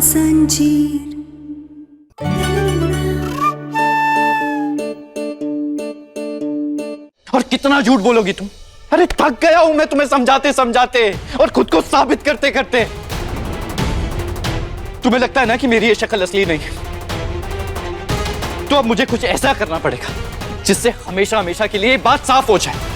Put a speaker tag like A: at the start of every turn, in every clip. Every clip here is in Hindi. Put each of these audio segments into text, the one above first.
A: जंजीर।
B: और कितना झूठ बोलोगी तुम? अरे थक गया हूं मैं तुम्हें समझाते समझाते और खुद को साबित करते करते। तुम्हें लगता है ना कि मेरी ये शक्ल असली नहीं है, तो अब मुझे कुछ ऐसा करना पड़ेगा जिससे हमेशा हमेशा के लिए बात साफ हो जाए।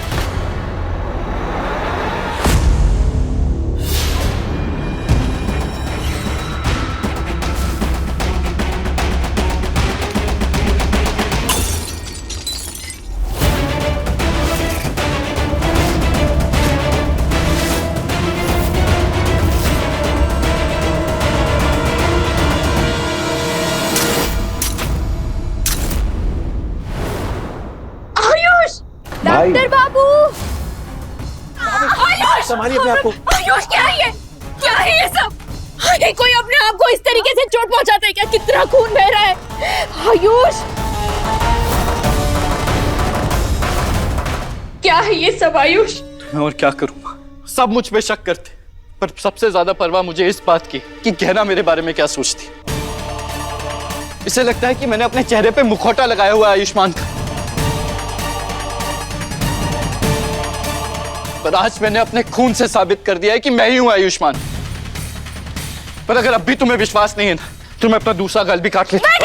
C: डॉक्टर बाबू,
B: संभालिए अपने आप को।
C: आयुष क्या है ये? क्या है ये सब? अरे कोई अपने आप को इस तरीके से चोट पहुंचाता है क्या? कितना खून बह रहा है आयुष। क्या है ये सब आयुष?
B: मैं और क्या करूं? सब मुझ पे शक करते, पर सबसे ज्यादा परवाह मुझे इस बात की कि गहना मेरे बारे में क्या सोचती। इसे लगता है कि मैंने अपने चेहरे पे मुखौटा लगाया हुआ है आयुष्मान का, पर आज मैंने अपने खून से साबित कर दिया है कि मैं ही हूं आयुष्मान। पर अगर अब भी तुम्हें विश्वास नहीं है ना, तो मैं अपना दूसरा गाल भी काट लेता हूं।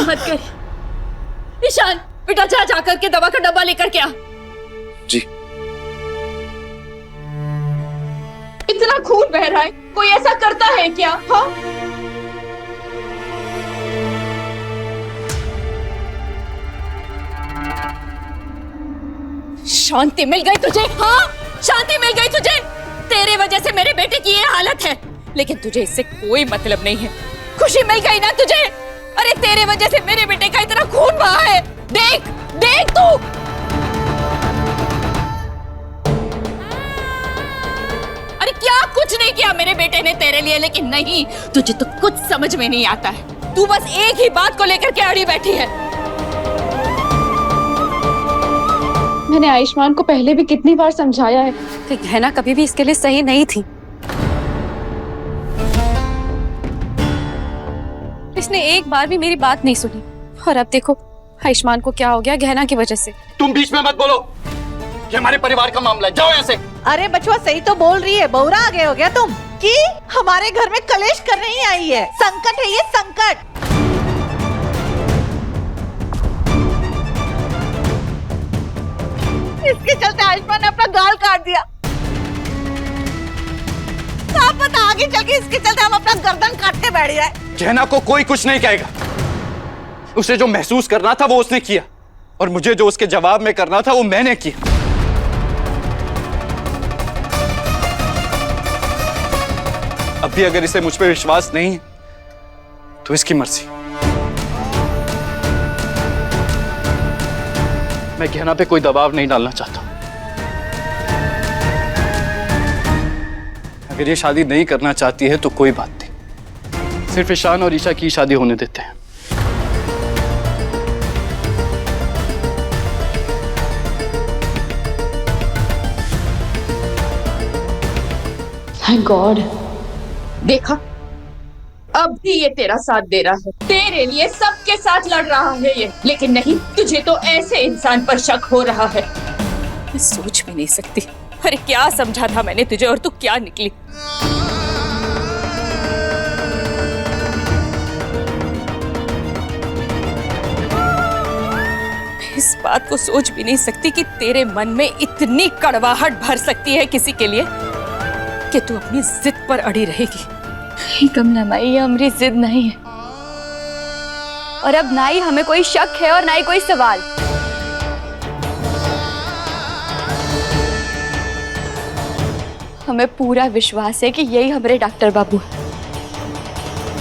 C: मत कर। ईशान बेटा, जा जाकर के दवा का डब्बा लेकर के आ।
B: जी।
C: इतना खून बह रहा है, कोई ऐसा करता है क्या? हाँ, शांति मिल गई तुझे? हाँ, शांति मिल गई तुझे? तेरे वजह से मेरे बेटे की ये हालत है, लेकिन तुझे इससे कोई मतलब नहीं है। खुशी मिल गई ना तुझे? अरे तेरे वजह से मेरे बेटे का इतना खून बहा है। देख देख तू। अरे क्या कुछ नहीं किया मेरे बेटे ने तेरे लिए, लेकिन नहीं, तुझे तो कुछ समझ में नहीं आता है। तू बस एक ही बात को लेकर के अड़ी बैठी है।
D: मैंने आयुष्मान को पहले भी कितनी बार समझाया है
C: कि गहना कभी भी इसके लिए सही नहीं थी। इसने एक बार भी मेरी बात नहीं सुनी, और अब देखो आयुष्मान को क्या हो गया गहना की वजह से।
B: तुम बीच में मत बोलो, ये हमारे परिवार का मामला है, जाओ यहाँ से।
E: अरे बचवा सही तो बोल रही है, बहुरा आगे हो गया तुम कि हमारे घर में कलेश कर नहीं आई है। संकट है ये, संकट। इसके चलते आयुष्मान ने अपना गाल काट दिया। क्या पता आगे चल के इसके चलते हम अपना गर्दन काटते बैठ जाए।
B: गहना को कोई कुछ नहीं कहेगा। उसे जो महसूस करना था वो उसने किया, और मुझे जो उसके जवाब में करना था वो मैंने किया। अब भी अगर इसे मुझ पे विश्वास नहीं है तो इसकी मर्जी। मैं गहना पे कोई दबाव नहीं डालना चाहता। अगर ये शादी नहीं करना चाहती है तो कोई बात नहीं, सिर्फ ईशान और ईशा की शादी होने देते हैं।
D: Thank God.
C: देखा, अब भी ये तेरा साथ दे रहा है, तेरे लिए सबके साथ लड़ रहा है ये, लेकिन नहीं, तुझे तो ऐसे इंसान पर शक हो रहा है। मैं सोच भी नहीं सकती। अरे क्या समझा था मैंने तुझे, और तू क्या निकली। मैं इस बात को सोच भी नहीं सकती कि तेरे मन में इतनी कड़वाहट भर सकती है किसी के लिए कि तू अपनी जिद पर अड़ी रहेगी।
D: कमला माई, ये हमारी जिद नहीं है, और अब ना ही हमें कोई शक है और ना ही कोई सवाल। हमें पूरा विश्वास है कि यही हमारे डॉक्टर बाबू हैं,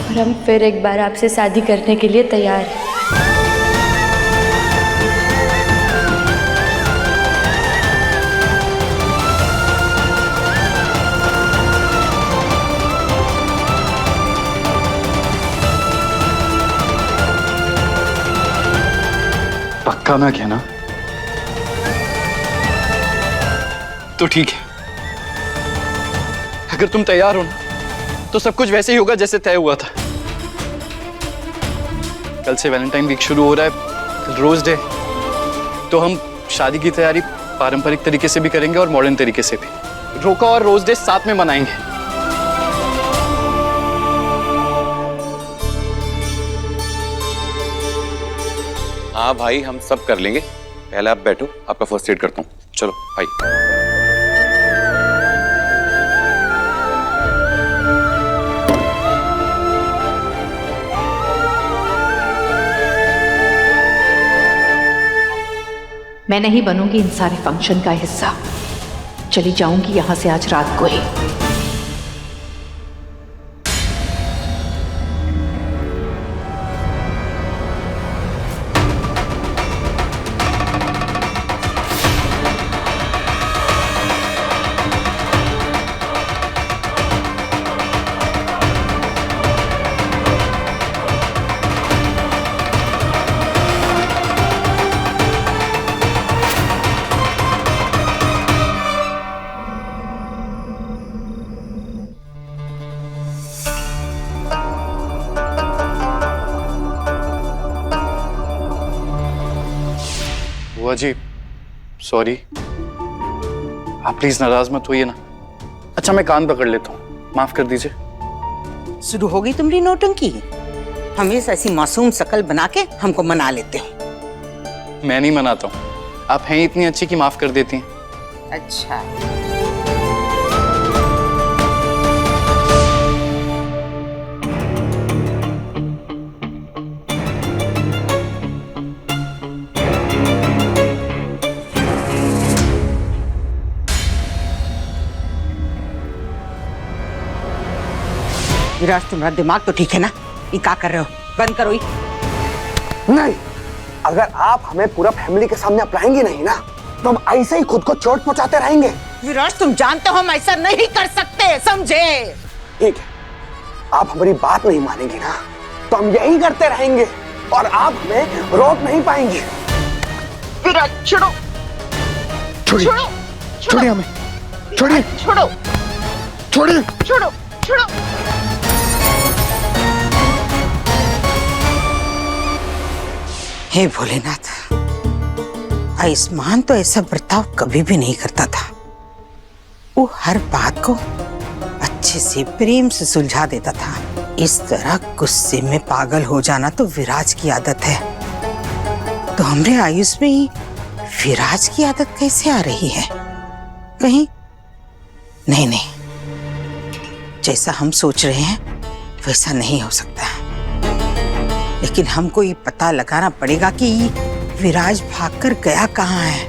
D: और हम फिर एक बार आपसे शादी करने के लिए तैयार हैं।
B: पक्का ना कहना? तो ठीक है, अगर तुम तैयार हो ना तो सब कुछ वैसे ही होगा जैसे तय हुआ था। कल से वैलेंटाइन वीक शुरू हो रहा है, कल रोज डे, तो हम शादी की तैयारी पारंपरिक तरीके से भी करेंगे और मॉडर्न तरीके से भी। रोका और रोज डे साथ में मनाएंगे।
A: हाँ भाई, हम सब कर लेंगे। पहले आप बैठो, आपका फर्स्ट एड करता हूँ। चलो भाई।
E: मैं नहीं बनूंगी इन सारे फंक्शन का हिस्सा। चली जाऊंगी यहां से आज रात को ही।
B: बुआ जी सॉरी, आप प्लीज नाराज मत होइए ना। अच्छा मैं कान पकड़ लेता हूँ, माफ कर दीजिए।
F: शुरू हो गई तुम्हारी नौटंकी। हमेशा ऐसी मासूम शकल बना के हमको मना लेते हो।
B: मैं नहीं मनाता हूँ, आप हैं इतनी अच्छी कि माफ कर देती हैं।
F: अच्छा, विराज तुम्हारा दिमाग तो ठीक है ना? ये क्या कर रहे हो? बंद करो ये।
G: नहीं, अगर आप हमें पूरा फैमिली के सामने अपनाएंगे नहीं ना तो हम ऐसे ही खुद को चोट पहुंचाते रहेंगे।
F: विराज तुम जानते हो हम ऐसा नहीं कर सकते, समझे?
G: ठीक है, आप हमारी बात नहीं मानेंगी ना तो हम यही करते रहेंगे और आप हमें रोक नहीं पाएंगे।
F: विराज छोड़ो,
G: छोड़िए, छोड़िए हमें, छोड़िए,
F: छोड़ो,
G: छोड़िए,
F: छोड़ो, छोड़ो। हे भोलेनाथ, आयुष्मान तो ऐसा बर्ताव कभी भी नहीं करता था। वो हर बात को अच्छे से प्रेम से सुलझा देता था। इस तरह गुस्से में पागल हो जाना तो विराज की आदत है। तो हमरे आयुष में ही विराज की आदत कैसे आ रही है? कहीं नहीं, नहीं, जैसा हम सोच रहे हैं वैसा नहीं हो सकता है। लेकिन हमको ये पता लगाना पड़ेगा कि विराज भागकर गया कहाँ है।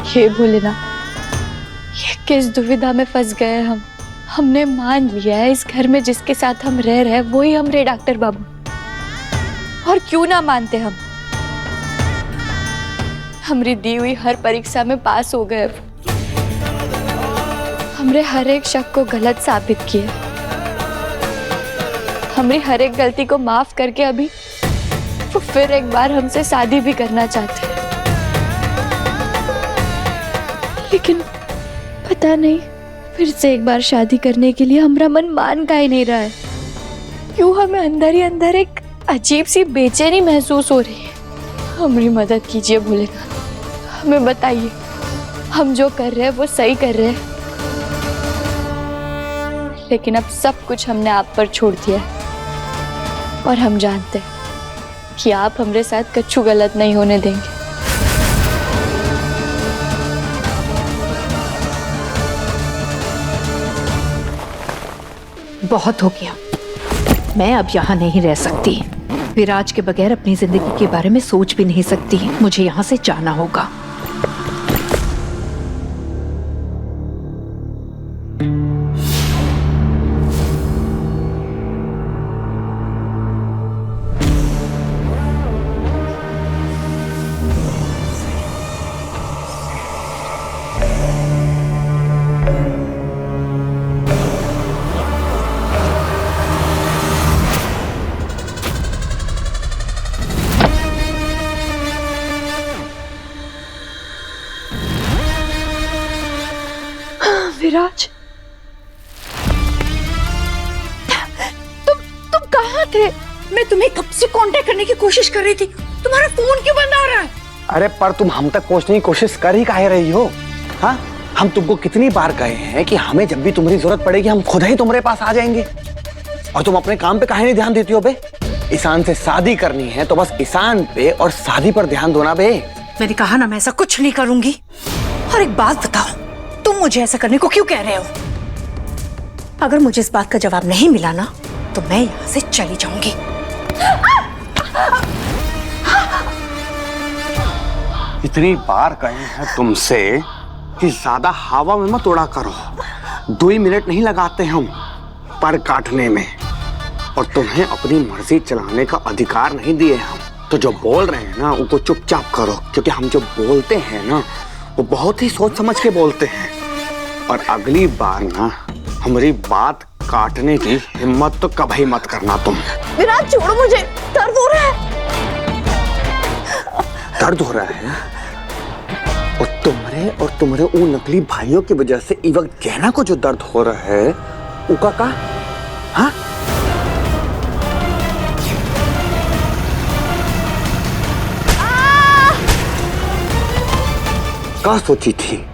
D: हे भोलेनाथ, ये किस दुविधा में फंस गए हम। हमने मान लिया है इस घर में जिसके साथ हम रह रहे हैं वही हमरे डॉक्टर बाबू, और क्यों ना मानते हम। हमरी दी हुई हर परीक्षा में पास हो गए, हमरे हर एक शक को गलत साबित किए, हमरी हर एक गलती को माफ करके अभी वो फिर एक बार हमसे शादी भी करना चाहते हैं। लेकिन पता नहीं फिर से एक बार शादी करने के लिए हमारा मन मान का ही नहीं रहा है। क्यों हमें अंदर ही अंदर एक अजीब सी बेचैनी महसूस हो रही है। हमारी मदद कीजिए भोलेनाथ, हमें बताइए हम जो कर रहे हैं वो सही कर रहे हैं। लेकिन अब सब कुछ हमने आप पर छोड़ दिया है और हम जानते हैं कि आप हमारे साथ कछु गलत नहीं होने देंगे।
E: बहुत हो गया, मैं अब यहाँ नहीं रह सकती। विराज के बगैर अपनी जिंदगी के बारे में सोच भी नहीं सकती। मुझे यहाँ से जाना होगा।
D: विराज, तुम कहाँ थे? मैं तुम्हें कब से कांटेक्ट करने की कोशिश कर रही थी, तुम्हारा फोन क्यों बंद आ रहा है?
G: अरे पर तुम हम तक पहुंचने की कोशिश कर ही काहे रही हो? हाँ, हम तुमको कितनी बार कहे हैं कि हमें जब भी तुम्हारी जरूरत पड़ेगी हम खुद ही तुम्हारे पास आ जाएंगे, और तुम अपने काम पे काहे नहीं ध्यान देती हो बे? ईशान से शादी करनी है तो बस ईशान पे और शादी पर ध्यान दो ना बे।
E: मैंने कहा ना मैं ऐसा कुछ नहीं करूंगी। और एक बात बताओ, तुम मुझे ऐसा करने को क्यों कह रहे हो? अगर मुझे इस बात का जवाब नहीं मिला ना तो मैं यहाँ से चली जाऊंगी।
G: इतनी बार कहे हैं तुमसे कि ज्यादा हवा में मत उड़ा करो। 2 मिनट नहीं लगाते हम पर काटने में, और तुम्हें अपनी मर्जी चलाने का अधिकार नहीं दिए हम। तो जो बोल रहे हैं ना उनको चुपचाप करो, क्योंकि हम जो बोलते हैं ना वो बहुत ही सोच समझ के बोलते हैं। और अगली बार ना हमारी बात काटने की हिम्मत तो कभी मत करना तुम।
E: विराज छोड़ो मुझे, दर्द हो रहा है।
G: दर्द हो रहा है? और तुम्हारे उन नकली भाइयों की वजह से इस वक्त गहना को जो दर्द हो रहा है उका का? हाँ? क्या सोची थी?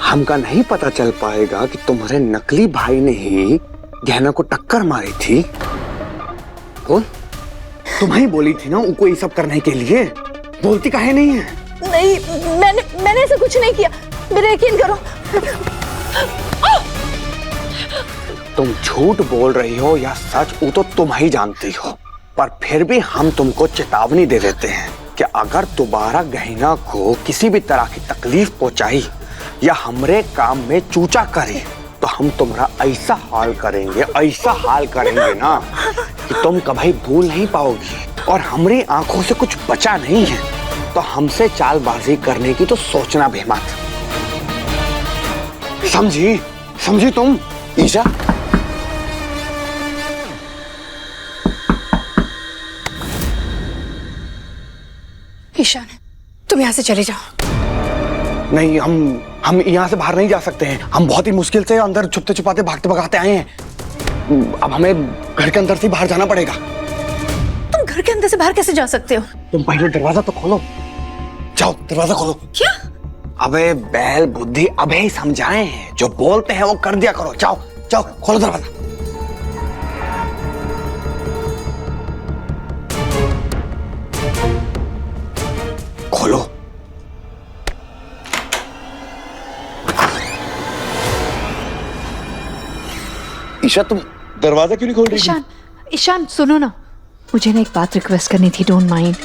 G: हमका नहीं पता चल पाएगा कि तुम्हारे नकली भाई ने ही गहना को टक्कर मारी थी? कौन? तुम्हें ही बोली थी ना उनको ये सब करने के लिए, बोलती काहे नहीं है?
E: नहीं, मैंने ऐसा कुछ नहीं किया, मेरा यकीन करो।
G: तुम झूठ बोल रही हो या सच वो तो तुम ही जानती हो, पर फिर भी हम तुमको चेतावनी दे देते हैं कि अगर दोबारा गहना को किसी भी तरह की तकलीफ पहुंचाई या हमरे काम में चूचा करी तो हम तुम्हारा ऐसा हाल करेंगे ना कि तुम कभी भूल नहीं पाओगी। और हमारी आंखों से कुछ बचा नहीं है, तो हमसे चालबाजी करने की तो सोचना भी मत। समझी तुम ईशा?
E: ईशान, तुम यहाँ से चले जाओ।
G: नहीं, हम यहाँ से बाहर नहीं जा सकते हैं। हम बहुत ही मुश्किल से अंदर छुपते छुपाते भागते भगाते आए हैं। अब हमें घर के अंदर से बाहर जाना पड़ेगा।
E: तुम घर के अंदर से बाहर कैसे जा सकते हो?
G: तुम पहले दरवाजा तो खोलो। जाओ दरवाजा खोलो।
E: क्या?
G: अबे बैल बुद्धि अबे ही समझाए हैं, जो बोलते हैं वो कर दिया करो। जाओ जाओ खोलो दरवाजा। खोलो। ईशा तुम दरवाजा क्यों नहीं खोल रही?
E: ईशान सुनो ना, मुझे ना एक बात रिक्वेस्ट करनी थी, डोंट माइंड।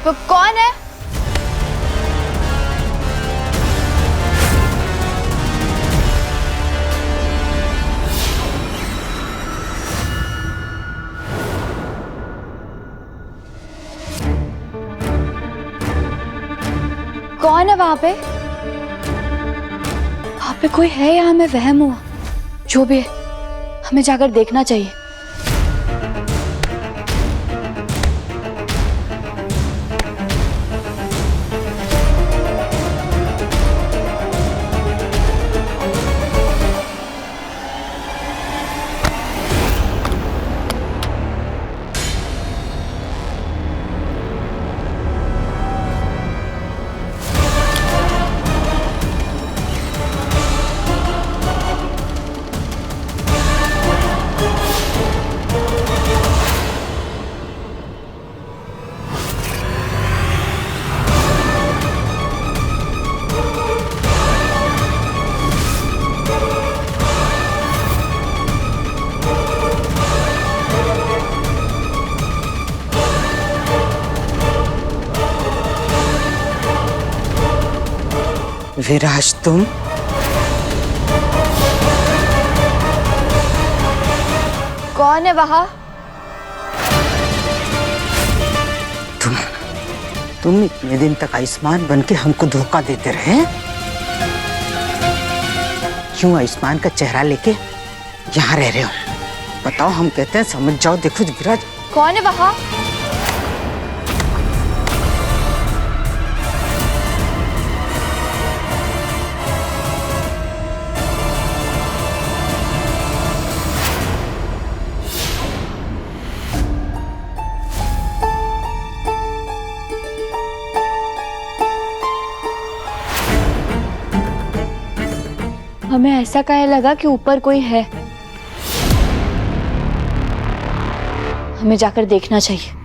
D: वो कौन है? कौन है वहां पे? वहां पे कोई है या हमें वहम हुआ? जो भी है, हमें जाकर देखना चाहिए।
F: विराज तुम
D: कौन है वहां?
F: तुम इतने दिन तक आयुष्मान बन के हमको धोखा देते रहे। क्यों आयुष्मान का चेहरा लेके यहाँ रह रहे हो? बताओ, हम कहते हैं समझ जाओ। देखो विराज,
D: कौन है वहां? हमें ऐसा काहे लगा कि ऊपर कोई है? हमें जाकर देखना चाहिए।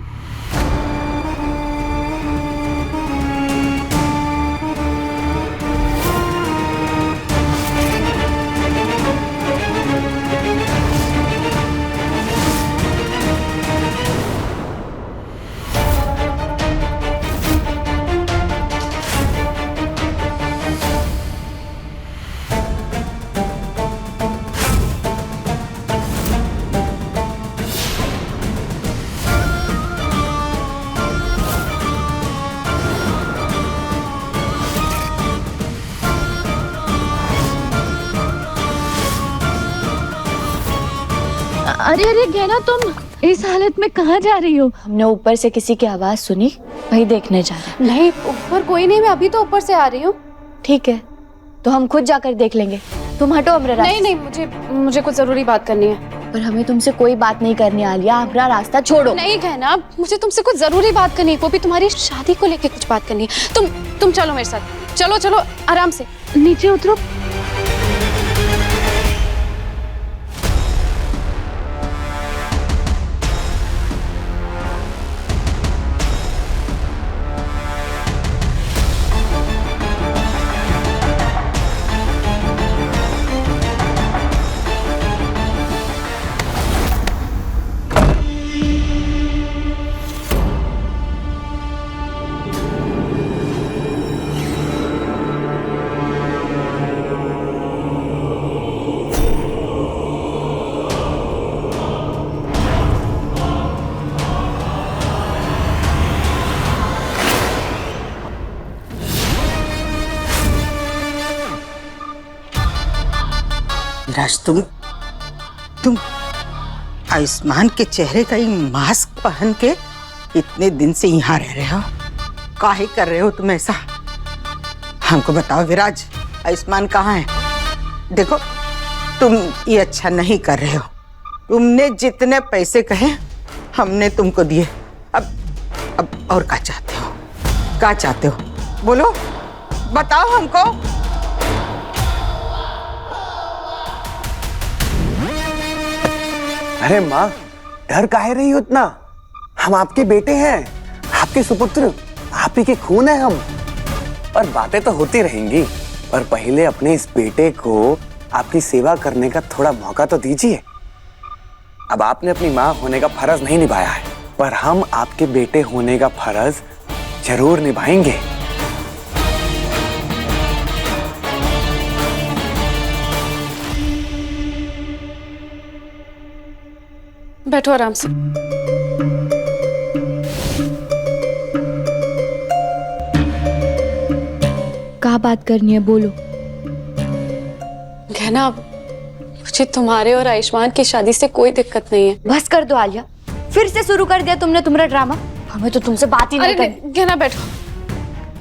H: अरे अरे गहना, तुम इस हालत में कहाँ जा रही हो?
D: हमने ऊपर से किसी की आवाज सुनी, वही देखने जा रहे हैं।
H: नहीं, ऊपर कोई नहीं, मैं अभी तो ऊपर से आ रही हूँ।
D: ठीक है, तो हम खुद जाकर देख लेंगे। तुम हटो हमरे रास्ते।
H: नहीं नहीं, मुझे कुछ जरूरी बात करनी है।
D: पर हमें तुमसे कोई बात नहीं करनी आलिया, हमारा रास्ता छोड़ो।
H: नहीं गहना, मुझे तुमसे कुछ जरूरी बात करनी है, वो भी तुम्हारी शादी को लेके कुछ बात करनी है। तुम चलो मेरे साथ, चलो चलो आराम से नीचे उतरो।
F: विराज, तुम आयुष्मान के चेहरे का ये मास्क पहन के इतने दिन से यहाँ रह रहे हो? काहे कर रहे हो तुम ऐसा? हमको बताओ विराज, आयुष्मान कहाँ है? देखो, तुम ये अच्छा नहीं कर रहे हो। तुमने जितने पैसे कहे हमने तुमको दिए। अब और क्या चाहते हो? क्या चाहते हो? बोलो, बताओ हमको।
G: अरे माँ, डर काहे रही हो इतना? हम आपके बेटे हैं, आपके सुपुत्र, आप ही के खून है हम। और बातें तो होती रहेंगी, पर पहले अपने इस बेटे को आपकी सेवा करने का थोड़ा मौका तो दीजिए। अब आपने अपनी माँ होने का फर्ज नहीं निभाया है, पर हम आपके बेटे होने का फर्ज जरूर निभाएंगे।
H: बैठो आराम से।
D: क्या बात करनी है, बोलो।
H: गहना, मुझे तुम्हारे और आयुष्मान की शादी से कोई दिक्कत नहीं है।
D: बस कर दो आलिया, फिर से शुरू कर दिया तुमने तुम्हारा ड्रामा। हमें तो तुमसे बात ही नहीं करनी।
H: गहना बैठो,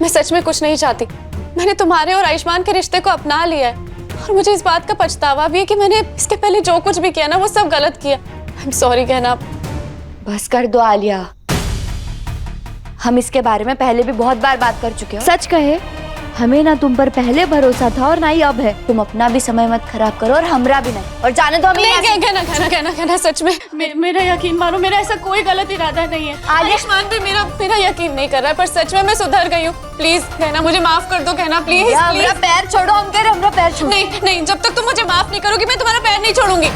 H: मैं सच में कुछ नहीं चाहती। मैंने तुम्हारे और आयुष्मान के रिश्ते को अपना लिया है, और मुझे इस बात का पछतावा भी है कि मैंने इसके पहले जो कुछ भी किया ना, वो सब गलत किया। आई एम सॉरी गहना।
D: बस कर दो आलिया, हम इसके बारे में पहले भी बहुत बार बात कर चुके हैं। सच कहे, हमें ना तुम पर पहले भरोसा था और ना ही अब है। तुम अपना भी समय मत खराब करो और हमरा भी नहीं। और जाने दो हमें।
H: कहना सच में मेरा यकीन मानो, मेरा ऐसा कोई गलत इरादा नहीं है। आयुष्मान भी मेरा यकीन नहीं कर रहा है, पर सच में मैं सुधर गई हूँ। प्लीज कहना, मुझे माफ कर दो कहना, प्लीज।
D: मेरा पैर छोड़ो, हम कह रहे हमरा पैर छोड़ो।
H: नहीं, जब तक तुम मुझे माफ नहीं करोगी, मैं तुम्हारा पैर नहीं छोड़ूंगी।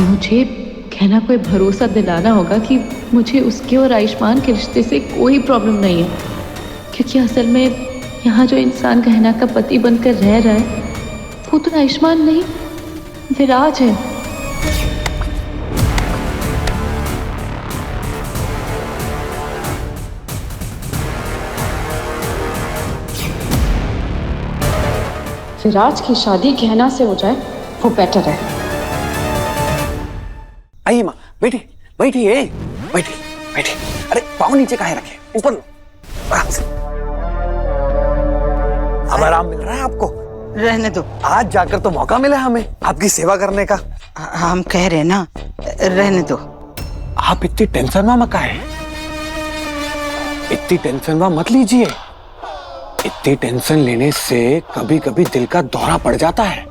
I: मुझे कहना कोई भरोसा दिलाना होगा कि मुझे उसके और आयुष्मान के रिश्ते से कोई प्रॉब्लम नहीं है, क्योंकि असल में यहाँ जो इंसान कहना का पति बनकर रह रहा है वो तो आयुष्मान नहीं विराज है। विराज की शादी गहना से हो जाए वो बेटर है।
G: आइए माँ, बैठिए बैठिए बैठिए बैठिए। अरे पाँव नीचे काहे रखे, ऊपर लो, आराम से। अब आराम मिल रहा है आपको?
F: रहने दो।
G: आज जाकर तो मौका मिला हमें आपकी सेवा करने का।
F: हम कह रहे ना, रहने दो।
G: आप इतनी टेंशन में मत काहे, इतनी टेंशन में मत लीजिए। इतनी टेंशन लेने से कभी कभी दिल का दौरा पड़ जाता है।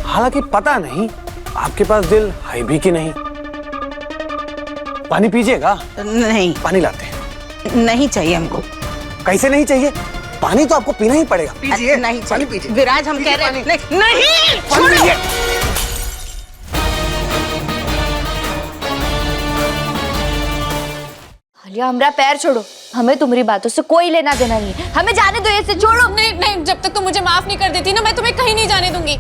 G: हालांकि पता नहीं आपके पास दिल है भी कि नहीं। पानी पीजिएगा?
F: नहीं,
G: पानी लाते हैं।
F: नहीं चाहिए हमको।
G: कैसे नहीं चाहिए? पानी तो आपको पीना ही पड़ेगा। पीजिए,
F: नहीं
G: पानी पीजिए।
F: विराज, हम कह रहे हैं नहीं,
G: पानी पीजिए।
D: आलिया, हमारा पैर छोड़ो। हमें तुम्हारी बातों से कोई लेना देना नहीं है। हमें जाने दो, ऐसे छोड़ो।
H: नहीं नहीं, जब तक तुम मुझे माफ नहीं कर देती ना, मैं तुम्हें कहीं नहीं जाने दूंगी।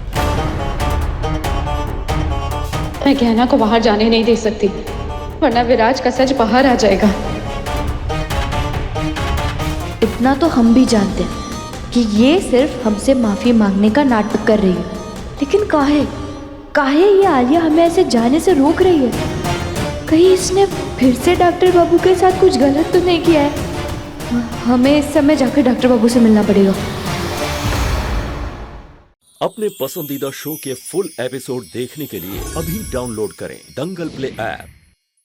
I: मैं गहना को बाहर जाने नहीं दे सकती, वरना विराज का सच बाहर आ जाएगा।
D: इतना तो हम भी जानते हैं कि ये सिर्फ हमसे माफी मांगने का नाटक कर रही है, लेकिन काहे ये आलिया हमें ऐसे जाने से रोक रही है? कहीं इसने फिर से डॉक्टर बाबू के साथ कुछ गलत तो नहीं किया है? हमें इस समय जाकर डॉक्टर बाबू से मिलना पड़ेगा।
J: अपने पसंदीदा शो के फुल एपिसोड देखने के लिए अभी डाउनलोड करें दंगल प्ले ऐप।